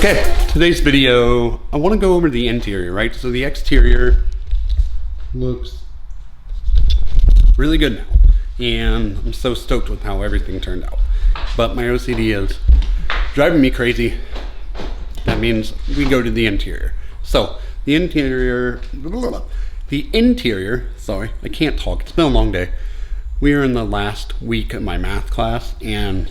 Okay, today's video, I want to go over the interior, right? So the exterior looks really good now, and I'm so stoked with how everything turned out. But my OCD is driving me crazy. That means we go to the interior. So the interior, sorry, I can't talk, it's been a long day. We are in the last week of my math class, and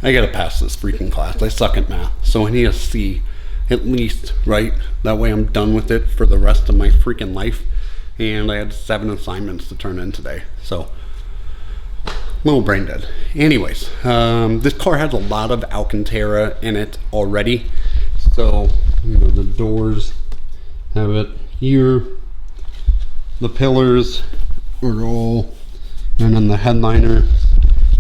I gotta pass this freaking class. I suck at math, so I need a C at least, right? That way I'm done with it for the rest of my freaking life. And I had 7 assignments to turn in today, so a little brain dead. Anyways, this car has a lot of Alcantara in it already. So, you know, the doors have it here, the pillars are all, and then the headliner,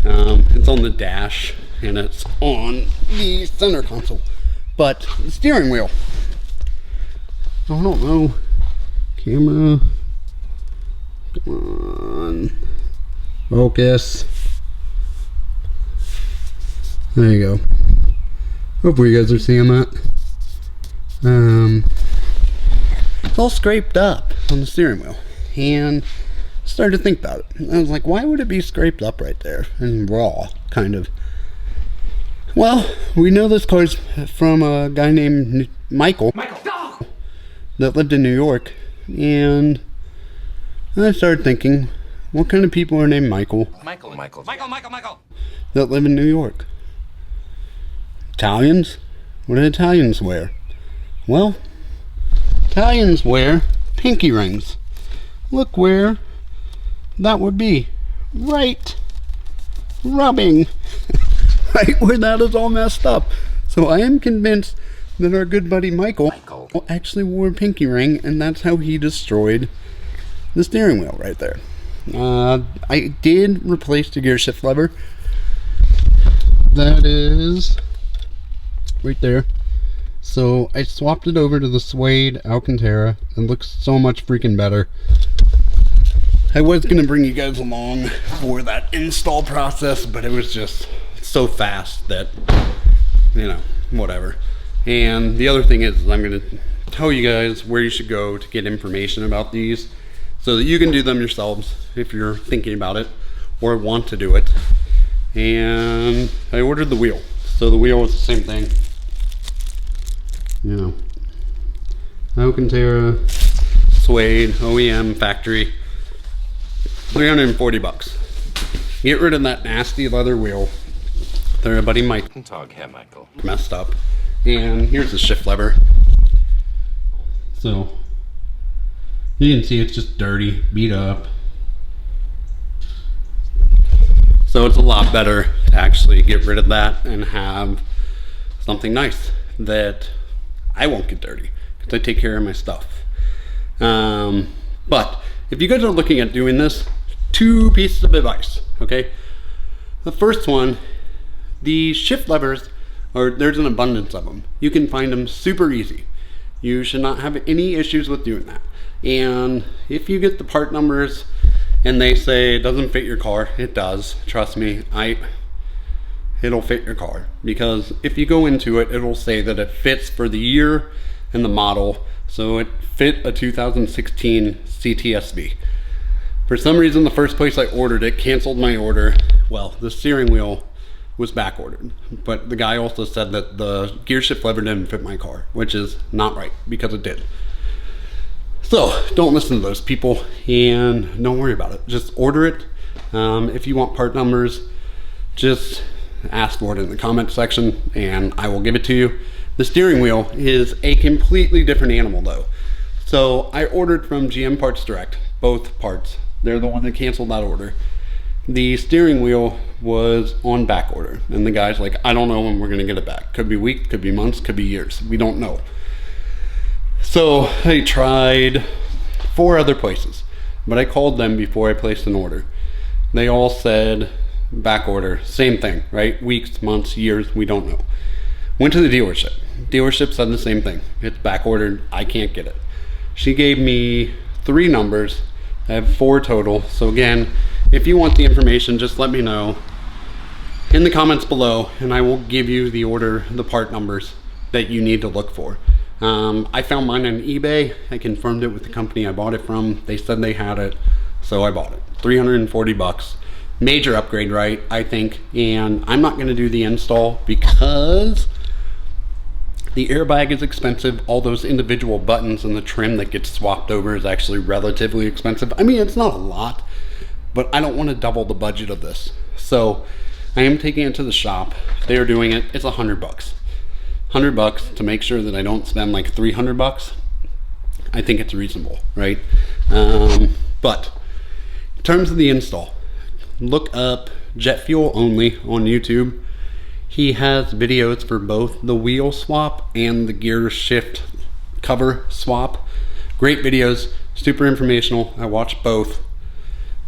it's on the dash, and it's on the center console. But the steering wheel, I don't know, camera, come on, focus, there you go. Hopefully you guys are seeing that. It's all scraped up on the steering wheel, and I started to think about it. I was like, why would it be scraped up right there and raw, kind of? Well, we know this car's from a guy named Michael that lived in New York, and I started thinking, what kind of people are named Michael that live in New York? Italians? What do Italians wear? Well, Italians wear pinky rings. Look where that would be. Right. Rubbing. Right where that is all messed up. So I am convinced that our good buddy Michael actually wore a pinky ring, and that's how he destroyed the steering wheel right there. I did replace the gear shift lever. That is right there. So I swapped it over to the suede Alcantara. It looks so much freaking better. I was going to bring you guys along for that install process, but it was just so fast that, you know, whatever. And the other thing is, I'm going to tell you guys where you should go to get information about these so that you can do them yourselves if you're thinking about it or want to do it. And I ordered the wheel. So the wheel is the same thing. You know, Alcantara, suede, OEM, factory, 340 bucks. Get rid of that nasty leather wheel that our buddy Mike messed up. And here's the shift lever. So you can see it's just dirty, beat up. So it's a lot better to actually get rid of that and have something nice that I won't get dirty because I take care of my stuff. But if you guys are looking at doing this, 2 pieces of advice, okay? The first one, the shift levers, there's an abundance of them. You can find them super easy. You should not have any issues with doing that. And if you get the part numbers and they say it doesn't fit your car, it does. Trust me, it'll fit your car, because if you go into it, it'll say that it fits for the year and the model. So it fit a 2016 CTSV. For some reason, the first place I ordered it canceled my order. Well, the steering wheel was back ordered, but the guy also said that the gear shift lever didn't fit my car, which is not right, because it did. So don't listen to those people and don't worry about it. Just order it. If you want part numbers, just ask for it in the comment section and I will give it to you. The steering wheel is a completely different animal though. So I ordered from GM Parts Direct, both parts. They're the one that canceled that order. The steering wheel was on back order, and the guy's like, I don't know when we're gonna get it back. Could be weeks, could be months, could be years. We don't know. So I tried 4 other places, but I called them before I placed an order. They all said back order, same thing, right? Weeks, months, years, we don't know. Went to the dealership. Dealership said the same thing. It's back ordered, I can't get it. She gave me 3 numbers. I have 4 total. So again, if you want the information, just let me know in the comments below and I will give you the order, the part numbers that you need to look for. I found mine on eBay. I confirmed it with the company I bought it from. They said they had it, so I bought it. 340 bucks. Major upgrade, right? I think. And I'm not going to do the install because the airbag is expensive. All those individual buttons and the trim that gets swapped over is actually relatively expensive. I mean, it's not a lot, but I don't want to double the budget of this. So I am taking it to the shop. They are doing it. It's $100 bucks. $100 to make sure that I don't spend like 300 bucks. I think it's reasonable, right? But in terms of the install, look up JetFuelOnly on YouTube. He has videos for both the wheel swap and the gear shift cover swap. Great videos, super informational. I watched both.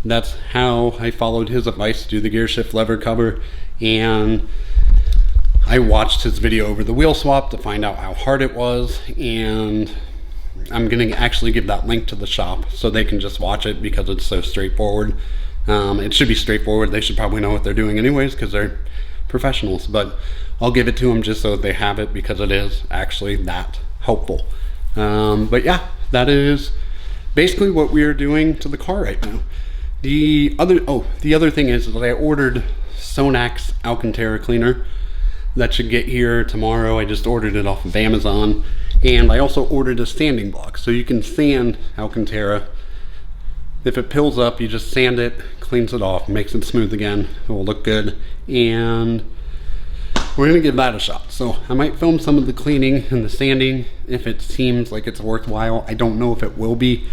That's how I followed his advice to do the gear shift lever cover, and I watched his video over the wheel swap to find out how hard it was, and I'm gonna actually give that link to the shop so they can just watch it because it's so straightforward. It should be straightforward. They should probably know what they're doing anyways because they're professionals, but I'll give it to them just so that they have it because it is actually that helpful. But yeah, that is basically what we are doing to the car right now. The other thing is that I ordered Sonax Alcantara Cleaner. That should get here tomorrow. I just ordered it off of Amazon, and I also ordered a sanding block so you can sand Alcantara. If it pills up, you just sand it, cleans it off, makes it smooth again. It will look good, and we're gonna give that a shot. So I might film some of the cleaning and the sanding if it seems like it's worthwhile. I don't know if it will be,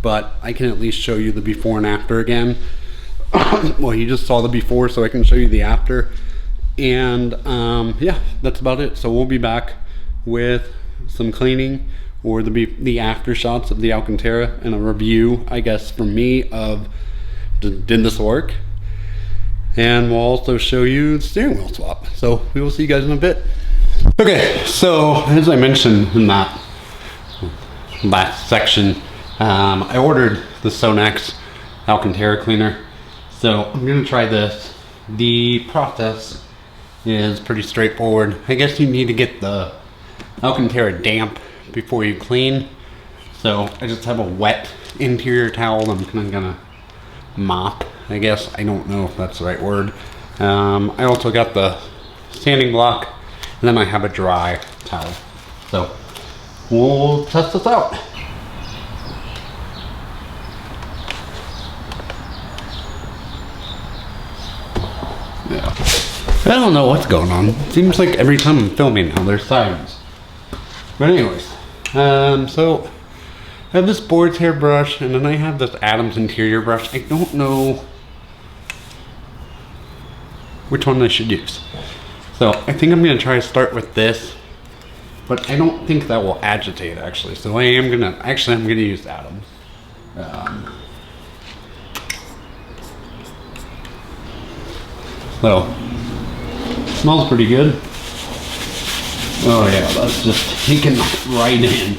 but I can at least show you the before and after again. Well, you just saw the before, so I can show you the after. And yeah, that's about it. So we'll be back with some cleaning or the after shots of the Alcantara and a review, I guess, from me of did this work, and we'll also show you the steering wheel swap. So we will see you guys in a bit. Okay, so as I mentioned in that last section, I ordered the Sonax Alcantara Cleaner, so I'm gonna try this. The process is pretty straightforward. I guess you need to get the Alcantara damp before you clean. So I just have a wet interior towel I'm kind of gonna mop, I guess. I don't know if that's the right word. I also got the sanding block, and then I have a dry towel. So we'll test this out. Yeah. I don't know what's going on. It seems like every time I'm filming now there's sirens. But anyways, so I have this boar's hair brush, and then I have this Adams interior brush. I don't know which one I should use. So I think I'm gonna try to start with this, but I don't think that will agitate actually. So I'm gonna use Adams. So smells pretty good. Oh yeah, that's just taking right in.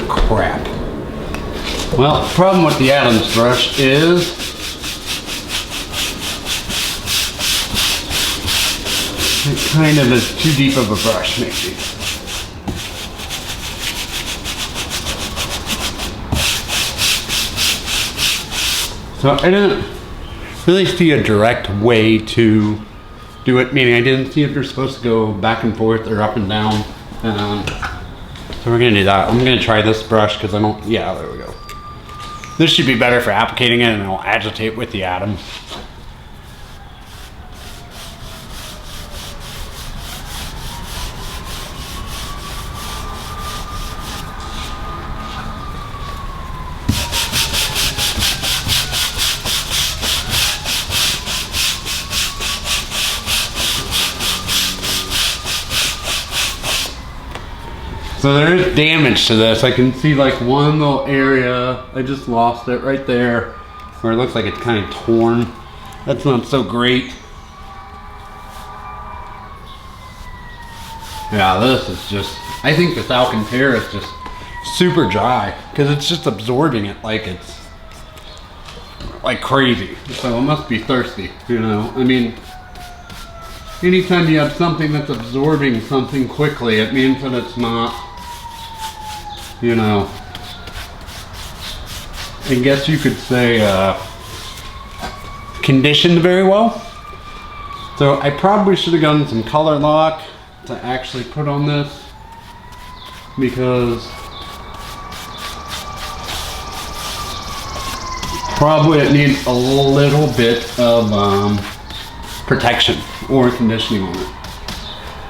Crap. Well, the problem with the Adams brush is it kind of is too deep of a brush, maybe. So I didn't really see a direct way to do it, meaning I didn't see if you're supposed to go back and forth or up and down. So we're gonna do that. I'm gonna try this brush because I don't, yeah, there we go. This should be better for applicating it, and it'll agitate with the Adams. So there is damage to this. I can see like one little area. I just lost it right there, where it looks like it's kind of torn. That's not so great. Yeah, this is just, I think this Alcantara is just super dry because it's just absorbing it like it's like crazy. So it must be thirsty, you know. I mean, anytime you have something that's absorbing something quickly, it means that it's not, you know, I guess you could say conditioned very well. So I probably should have gotten some color lock to actually put on this, because probably it needs a little bit of protection or conditioning on it.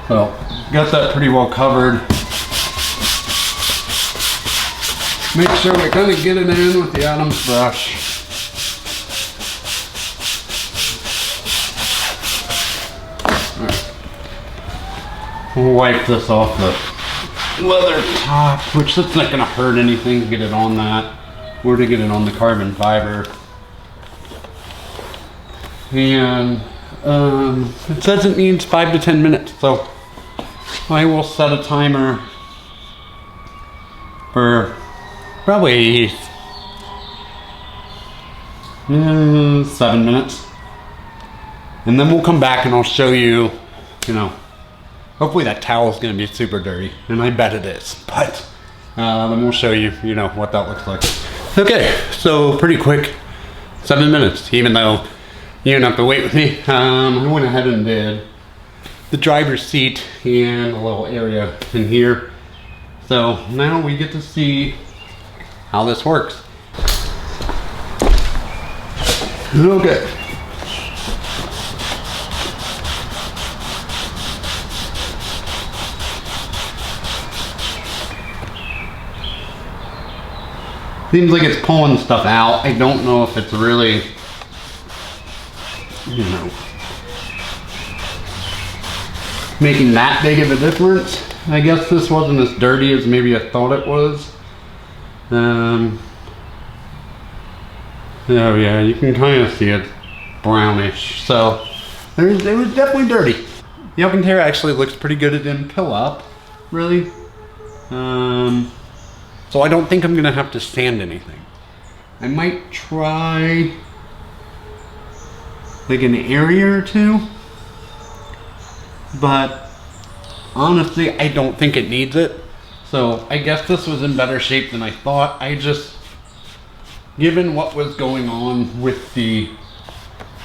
So got that pretty well covered. Make sure we kind of get it in with the Adams brush. We'll wipe this off the leather top, which that's not going to hurt anything to get it on that, or to get it on the carbon fiber. And it says it needs 5 to 10 minutes, so I will set a timer for probably 7 minutes, and then we'll come back and I'll show you, you know, hopefully that towel is going to be super dirty, and I bet it is, but then we'll show you, you know, what that looks like. Okay, so pretty quick, 7 minutes, even though you didn't have to wait with me. I went ahead and did the driver's seat and a little area in here. So now we get to see how this works. Okay. Seems like it's pulling stuff out. I don't know if it's really, you know, making that big of a difference. I guess this wasn't as dirty as maybe I thought it was. Oh yeah, you can kind of see it brownish. So it was definitely dirty. The Alcantara actually looks pretty good. It didn't pill up, really. So I don't think I'm gonna have to sand anything. I might try like an area or two, but honestly, I don't think it needs it. So I guess this was in better shape than I thought. I just, given what was going on with the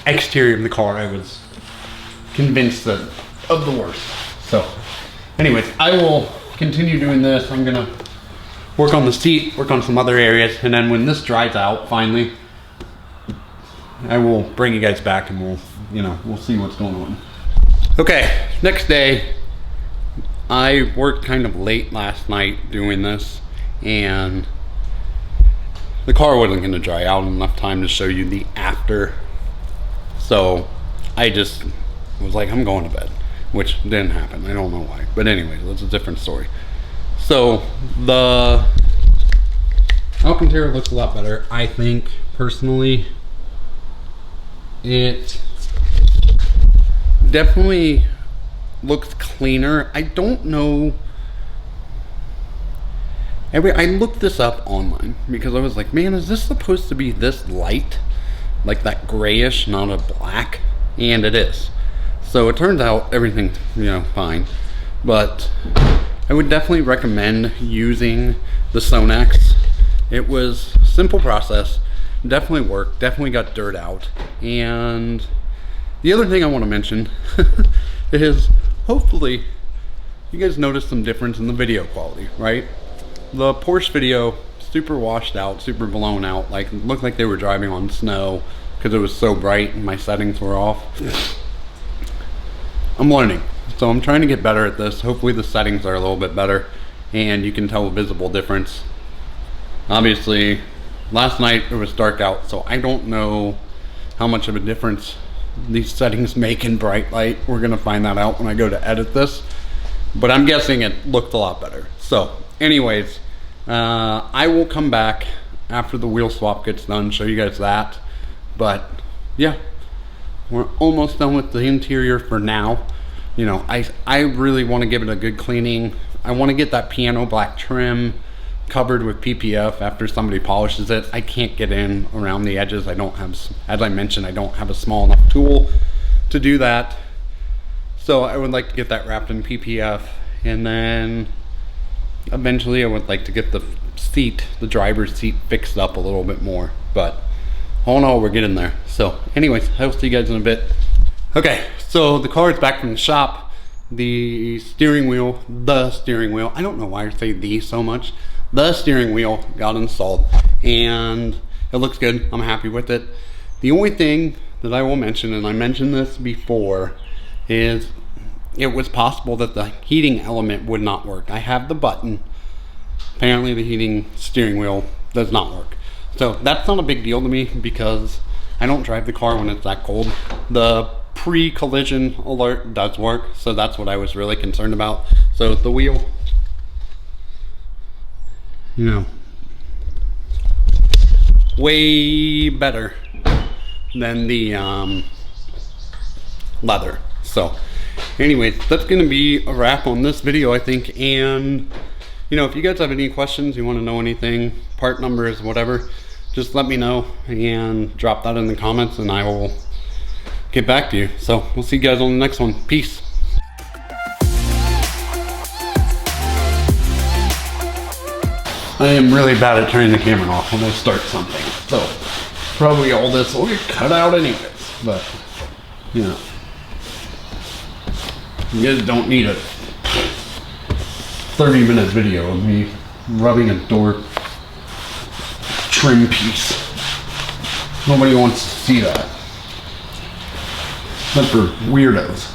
exterior of the car, I was convinced that of the worst. So anyways, I will continue doing this. I'm gonna work on the seat, work on some other areas, and then when this dries out finally, I will bring you guys back and we'll, you know, we'll see what's going on. Okay, next day, I worked kind of late last night doing this, and the car wasn't gonna dry out in enough time to show you the after. So I just was like, I'm going to bed, which didn't happen. I don't know why, but anyways, that's a different story. So the Alcantara looks a lot better, I think, personally. It definitely looks cleaner. I don't know. I looked this up online because I was like, man, is this supposed to be this light? Like that grayish, not a black? And it is. So it turns out everything's, you know, fine. But I would definitely recommend using the Sonax. It was a simple process, definitely worked, definitely got dirt out. And the other thing I want to mention is hopefully you guys noticed some difference in the video quality, right? The Porsche video, super washed out, super blown out, like it looked like they were driving on snow because it was so bright and my settings were off. I'm learning. So I'm trying to get better at this. Hopefully the settings are a little bit better and you can tell a visible difference. Obviously, last night it was dark out, so I don't know how much of a difference these settings make in bright light. We're gonna find that out when I go to edit this, but I'm guessing it looked a lot better. So anyways, I will come back after the wheel swap gets done, show you guys that. But yeah, we're almost done with the interior for now. You know, I really want to give it a good cleaning. I want to get that piano black trim covered with PPF after somebody polishes it. I can't get in around the edges. I don't have, as I mentioned, I don't have a small enough tool to do that. So I would like to get that wrapped in PPF, and then eventually I would like to get the seat, the driver's seat, fixed up a little bit more. But all in all, we're getting there. So anyways, I'll see you guys in a bit. Okay, so the car is back from the shop. The steering wheel, I don't know why I say the so much. The steering wheel got installed and it looks good. I'm happy with it. The only thing that I will mention, and I mentioned this before, is it was possible that the heating element would not work. I have the button. Apparently the heating steering wheel does not work. So that's not a big deal to me because I don't drive the car when it's that cold. The pre-collision alert does work, so that's what I was really concerned about. So the wheel, you know, way better than the leather. So anyways, that's gonna be a wrap on this video, I think. And you know, if you guys have any questions, you want to know anything, part numbers, whatever, just let me know and drop that in the comments and I will get back to you. So we'll see you guys on the next one. Peace. I am really bad at turning the camera off when I start something, so probably all this will get cut out anyways, but you know, you guys don't need a 30-minute video of me rubbing a door trim piece. Nobody wants to see that. That's for weirdos.